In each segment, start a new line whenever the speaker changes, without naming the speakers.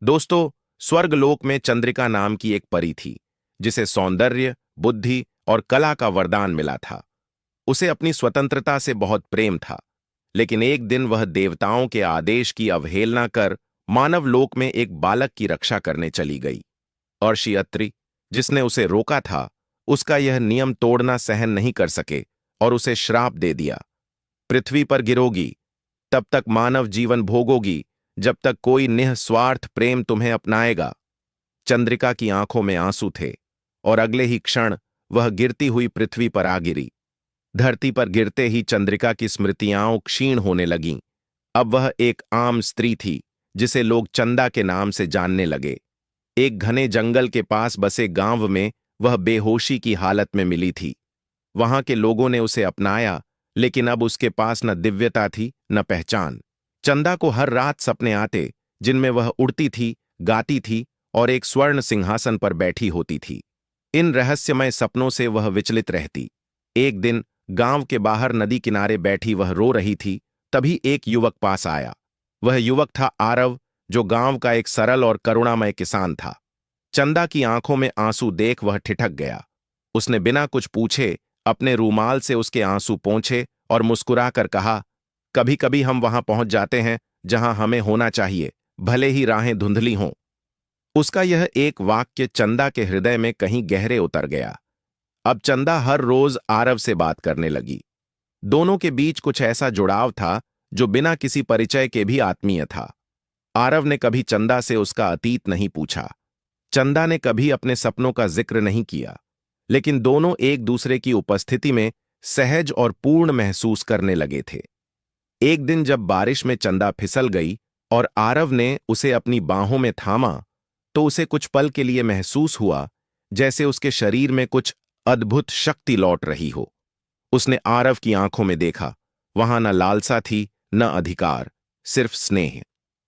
दोस्तों, स्वर्गलोक में चंद्रिका नाम की एक परी थी, जिसे सौंदर्य, बुद्धि और कला का वरदान मिला था। उसे अपनी स्वतंत्रता से बहुत प्रेम था, लेकिन एक दिन वह देवताओं के आदेश की अवहेलना कर मानव लोक में एक बालक की रक्षा करने चली गई। अर्षि अत्रि, जिसने उसे रोका था, उसका यह नियम तोड़ना सहन नहीं कर सके और उसे श्राप दे दिया। पृथ्वी पर गिरोगी, तब तक मानव जीवन भोगोगी, जब तक कोई निःस्वार्थ प्रेम तुम्हें अपनाएगा। चंद्रिका की आंखों में आंसू थे और अगले ही क्षण वह गिरती हुई पृथ्वी पर आ गिरी। धरती पर गिरते ही चंद्रिका की स्मृतियां क्षीण होने लगीं। अब वह एक आम स्त्री थी, जिसे लोग चंदा के नाम से जानने लगे। एक घने जंगल के पास बसे गांव में वह बेहोशी की हालत में मिली थी। वहां के लोगों ने उसे अपनाया, लेकिन अब उसके पास न दिव्यता थी न पहचान। चंदा को हर रात सपने आते, जिनमें वह उड़ती थी, गाती थी और एक स्वर्ण सिंहासन पर बैठी होती थी। इन रहस्यमय सपनों से वह विचलित रहती। एक दिन गांव के बाहर नदी किनारे बैठी वह रो रही थी, तभी एक युवक पास आया। वह युवक था आरव, जो गांव का एक सरल और करुणामय किसान था। चंदा की आंखों में आंसू देख वह ठिठक गया। उसने बिना कुछ पूछे अपने रूमाल से उसके आंसू पोंछे और मुस्कुराकर कहा, कभी कभी हम वहां पहुंच जाते हैं जहां हमें होना चाहिए, भले ही राहें धुंधली हों। उसका यह एक वाक्य चंदा के हृदय में कहीं गहरे उतर गया। अब चंदा हर रोज आरव से बात करने लगी। दोनों के बीच कुछ ऐसा जुड़ाव था जो बिना किसी परिचय के भी आत्मीय था। आरव ने कभी चंदा से उसका अतीत नहीं पूछा। चंदा ने कभी अपने सपनों का जिक्र नहीं किया, लेकिन दोनों एक दूसरे की उपस्थिति में सहज और पूर्ण महसूस करने लगे थे। एक दिन जब बारिश में चंदा फिसल गई और आरव ने उसे अपनी बाहों में थामा, तो उसे कुछ पल के लिए महसूस हुआ जैसे उसके शरीर में कुछ अद्भुत शक्ति लौट रही हो। उसने आरव की आंखों में देखा। वहां न लालसा थी, न अधिकार, सिर्फ स्नेह।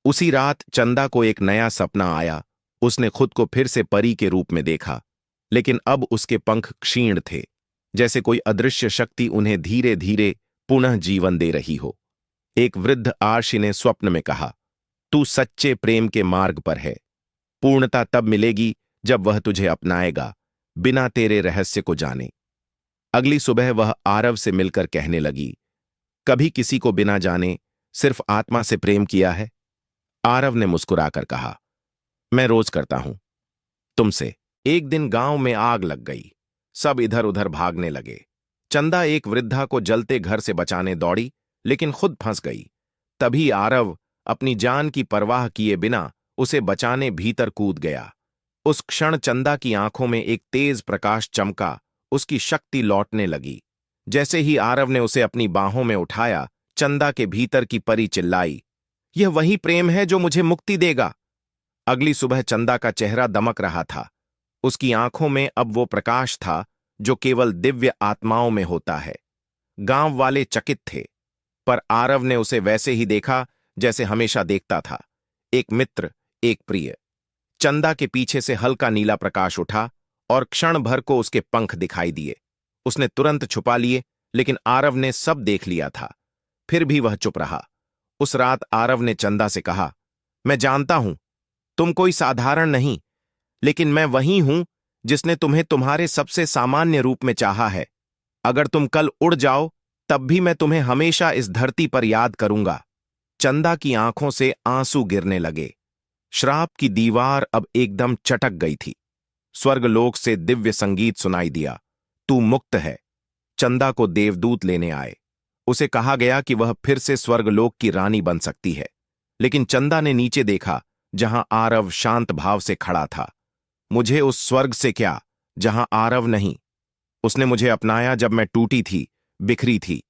उसी रात चंदा को एक नया सपना आया। उसने खुद को फिर से परी के रूप में देखा, लेकिन अब उसके पंख क्षीण थे, जैसे कोई अदृश्य शक्ति उन्हें धीरे धीरे पुनः जीवन दे रही हो। एक वृद्ध आर्षि ने स्वप्न में कहा, तू सच्चे प्रेम के मार्ग पर है। पूर्णता तब मिलेगी जब वह तुझे अपनाएगा, बिना तेरे रहस्य को जाने। अगली सुबह वह आरव से मिलकर कहने लगी, कभी किसी को बिना जाने सिर्फ आत्मा से प्रेम किया है? आरव ने मुस्कुराकर कहा, मैं रोज करता हूं। तुमसे? एक दिन गांव में आग लग गई। सब इधर उधर भागने लगे। चंदा एक वृद्धा को जलते घर से बचाने दौड़ी, लेकिन खुद फंस गई। तभी आरव अपनी जान की परवाह किए बिना उसे बचाने भीतर कूद गया। उस क्षण चंदा की आंखों में एक तेज प्रकाश चमका, उसकी शक्ति लौटने लगी। जैसे ही आरव ने उसे अपनी बाहों में उठाया, चंदा के भीतर की परी चिल्लाई, यह वही प्रेम है जो मुझे मुक्ति देगा। अगली सुबह चंदा का चेहरा दमक रहा था। उसकी आंखों में अब वो प्रकाश था जो केवल दिव्य आत्माओं में होता है। गांव वाले चकित थे, पर आरव ने उसे वैसे ही देखा जैसे हमेशा देखता था, एक मित्र, एक प्रिय। चंदा के पीछे से हल्का नीला प्रकाश उठा और क्षण भर को उसके पंख दिखाई दिए। उसने तुरंत छुपा लिए, लेकिन आरव ने सब देख लिया था। फिर भी वह चुप रहा। उस रात आरव ने चंदा से कहा, मैं जानता हूं तुम कोई साधारण नहीं, लेकिन मैं वही हूं जिसने तुम्हें तुम्हारे सबसे सामान्य रूप में चाहा है। अगर तुम कल उड़ जाओ, तब भी मैं तुम्हें हमेशा इस धरती पर याद करूंगा। चंदा की आंखों से आंसू गिरने लगे। श्राप की दीवार अब एकदम चटक गई थी। स्वर्गलोक से दिव्य संगीत सुनाई दिया, तू मुक्त है। चंदा को देवदूत लेने आए। उसे कहा गया कि वह फिर से स्वर्गलोक की रानी बन सकती है। लेकिन चंदा ने नीचे देखा, जहां आरव शांत भाव से खड़ा था। मुझे उस स्वर्ग से क्या, जहां आरव नहीं। उसने मुझे अपनाया जब मैं टूटी थी, बिखरी थी।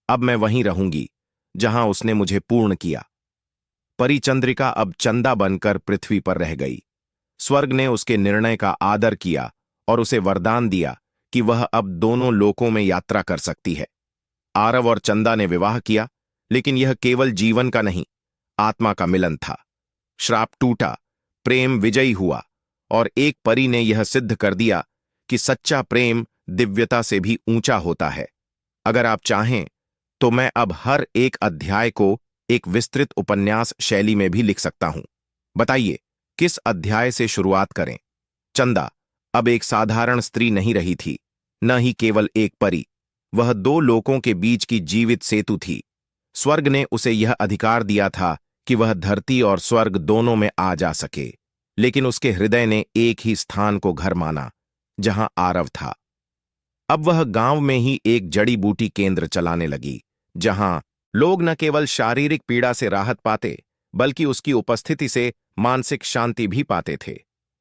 अब मैं वहीं रहूंगी जहां उसने मुझे पूर्ण किया। परी चंद्रिका अब चंदा बनकर पृथ्वी पर रह गई। स्वर्ग ने उसके निर्णय का आदर किया और उसे वरदान दिया कि वह अब दोनों लोकों में यात्रा कर सकती है। आरव और चंदा ने विवाह किया, लेकिन यह केवल जीवन का नहीं, आत्मा का मिलन था। श्राप टूटा, प्रेम विजयी हुआ और एक परी ने यह सिद्ध कर दिया कि सच्चा प्रेम दिव्यता से भी ऊंचा होता है। अगर आप चाहें तो मैं अब हर एक अध्याय को एक विस्तृत उपन्यास शैली में भी लिख सकता हूं। बताइए, किस अध्याय से शुरुआत करें? चंदा अब एक साधारण स्त्री नहीं रही थी, न ही केवल एक परी। वह दो लोकों के बीच की जीवित सेतु थी। स्वर्ग ने उसे यह अधिकार दिया था कि वह धरती और स्वर्ग दोनों में आ जा सके, लेकिन उसके हृदय ने एक ही स्थान को घर माना, जहां आरव था। अब वह गांव में ही एक जड़ी बूटी केंद्र चलाने लगी, जहां लोग न केवल शारीरिक पीड़ा से राहत पाते, बल्कि उसकी उपस्थिति से मानसिक शांति भी पाते थे।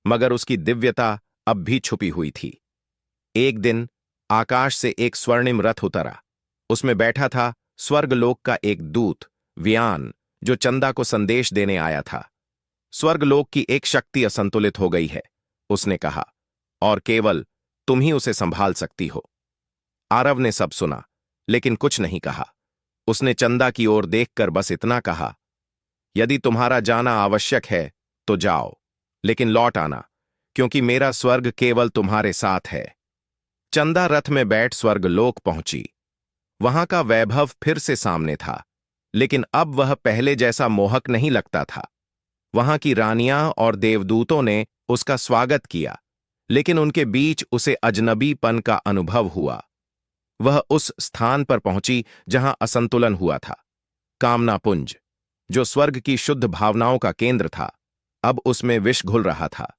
मगर उसकी दिव्यता अब भी छुपी हुई थी। एक दिन आकाश से एक स्वर्णिम रथ उतरा। उसमें बैठा था स्वर्गलोक का एक दूत, व्यान, जो चंदा को संदेश देने आया था। स्वर्गलोक की एक शक्ति असंतुलित हो गई है, उसने कहा, और केवल तुम ही उसे संभाल सकती हो। आरव ने सब सुना, लेकिन कुछ नहीं कहा। उसने चंदा की ओर देखकर बस इतना कहा, यदि तुम्हारा जाना आवश्यक है तो जाओ, लेकिन लौट आना, क्योंकि मेरा स्वर्ग केवल तुम्हारे साथ है। चंदा रथ में बैठ स्वर्गलोक पहुंची। वहां का वैभव फिर से सामने था, लेकिन अब वह पहले जैसा मोहक नहीं लगता था। वहां की रानियां और देवदूतों ने उसका स्वागत किया, लेकिन उनके बीच उसे अजनबीपन का अनुभव हुआ। वह उस स्थान पर पहुंची जहां असंतुलन हुआ था। कामनापुंज, जो स्वर्ग की शुद्ध भावनाओं का केंद्र था, अब उसमें विष घुल रहा था।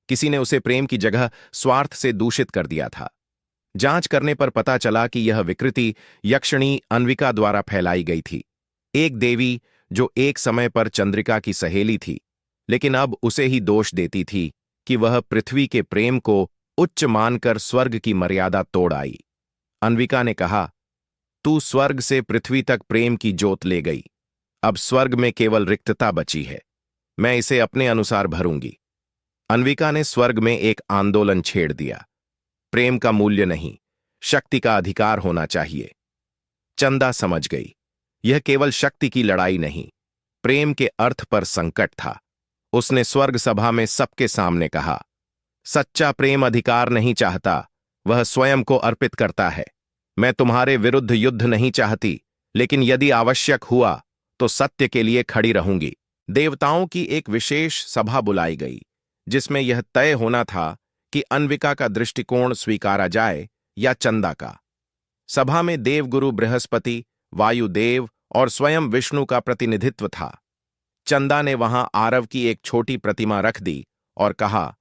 किसी ने उसे प्रेम की जगह स्वार्थ से दूषित कर दिया था। जांच करने पर पता चला कि यह विकृति यक्षिणी अन्विका द्वारा फैलाई गई थी, एक देवी जो एक समय पर चंद्रिका की सहेली थी, लेकिन अब उसे ही दोष देती थी कि वह पृथ्वी के प्रेम को उच्च मानकर स्वर्ग की मर्यादा तोड़ आई। अन्विका ने कहा, तू स्वर्ग से पृथ्वी तक प्रेम की जोत ले गई। अब स्वर्ग में केवल रिक्तता बची है। मैं इसे अपने अनुसार भरूंगी। अन्विका ने स्वर्ग में एक आंदोलन छेड़ दिया। प्रेम का मूल्य नहीं, शक्ति का अधिकार होना चाहिए। चंदा समझ गई, यह केवल शक्ति की लड़ाई नहीं, प्रेम के अर्थ पर संकट था। उसने स्वर्ग सभा में सबके सामने कहा, सच्चा प्रेम अधिकार नहीं चाहता, वह स्वयं को अर्पित करता है। मैं तुम्हारे विरुद्ध युद्ध नहीं चाहती, लेकिन यदि आवश्यक हुआ तो सत्य के लिए खड़ी रहूंगी। देवताओं की एक विशेष सभा बुलाई गई, जिसमें यह तय होना था कि अन्विका का दृष्टिकोण स्वीकारा जाए या चंदा का। सभा में देवगुरु बृहस्पति, वायुदेव और स्वयं विष्णु का प्रतिनिधित्व था। चंदा ने वहां आरव की एक छोटी प्रतिमा रख दी और कहा,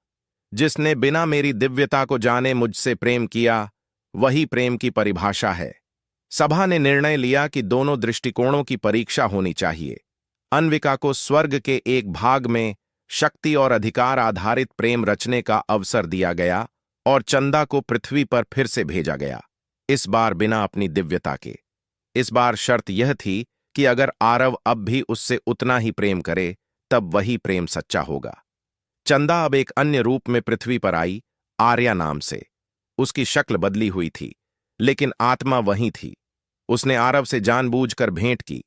जिसने बिना मेरी दिव्यता को जाने मुझसे प्रेम किया, वही प्रेम की परिभाषा है। सभा ने निर्णय लिया कि दोनों दृष्टिकोणों की परीक्षा होनी चाहिए। अन्विका को स्वर्ग के एक भाग में शक्ति और अधिकार आधारित प्रेम रचने का अवसर दिया गया और चंदा को पृथ्वी पर फिर से भेजा गया, इस बार बिना अपनी दिव्यता के। इस बार शर्त यह थी कि अगर आरव अब भी उससे उतना ही प्रेम करे, तब वही प्रेम सच्चा होगा। चंदा अब एक अन्य रूप में पृथ्वी पर आई, आर्या नाम से। उसकी शक्ल बदली हुई थी, लेकिन आत्मा वही थी। उसने आरव से जानबूझकर भेंट की।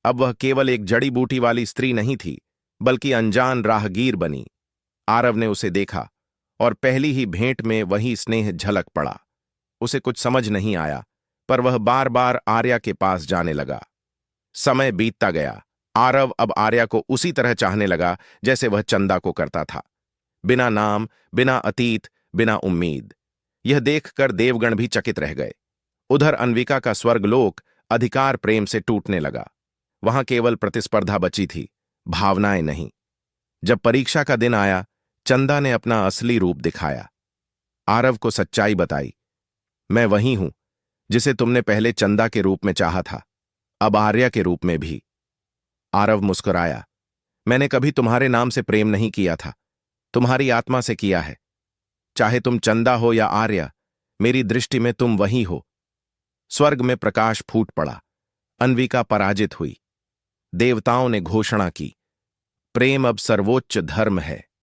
अब वह केवल एक जड़ी बूटी वाली स्त्री नहीं थी, बल्कि अनजान राहगीर बनी। आरव ने उसे देखा और पहली ही भेंट में वही स्नेह झलक पड़ा। उसे कुछ समझ नहीं आया, पर वह बार बार आर्या के पास जाने लगा। समय बीतता गया। आरव अब आर्या को उसी तरह चाहने लगा जैसे वह चंदा को करता था, बिना नाम, बिना अतीत, बिना उम्मीद। यह देखकर देवगण भी चकित रह गए। उधर अन्विका का स्वर्गलोक अधिकार प्रेम से टूटने लगा। वहां केवल प्रतिस्पर्धा बची थी, भावनाएं नहीं। जब परीक्षा का दिन आया, चंदा ने अपना असली रूप दिखाया। आरव को सच्चाई बताई, मैं वही हूं जिसे तुमने पहले चंदा के रूप में चाहा था, अब आर्या के रूप में भी। आरव मुस्कुराया, मैंने कभी तुम्हारे नाम से प्रेम नहीं किया था, तुम्हारी आत्मा से किया है। चाहे तुम चंदा हो या आर्या, मेरी दृष्टि में तुम वही हो। स्वर्ग में प्रकाश फूट पड़ा। अन्विका पराजित हुई। देवताओं ने घोषणा की, प्रेम अब सर्वोच्च धर्म है।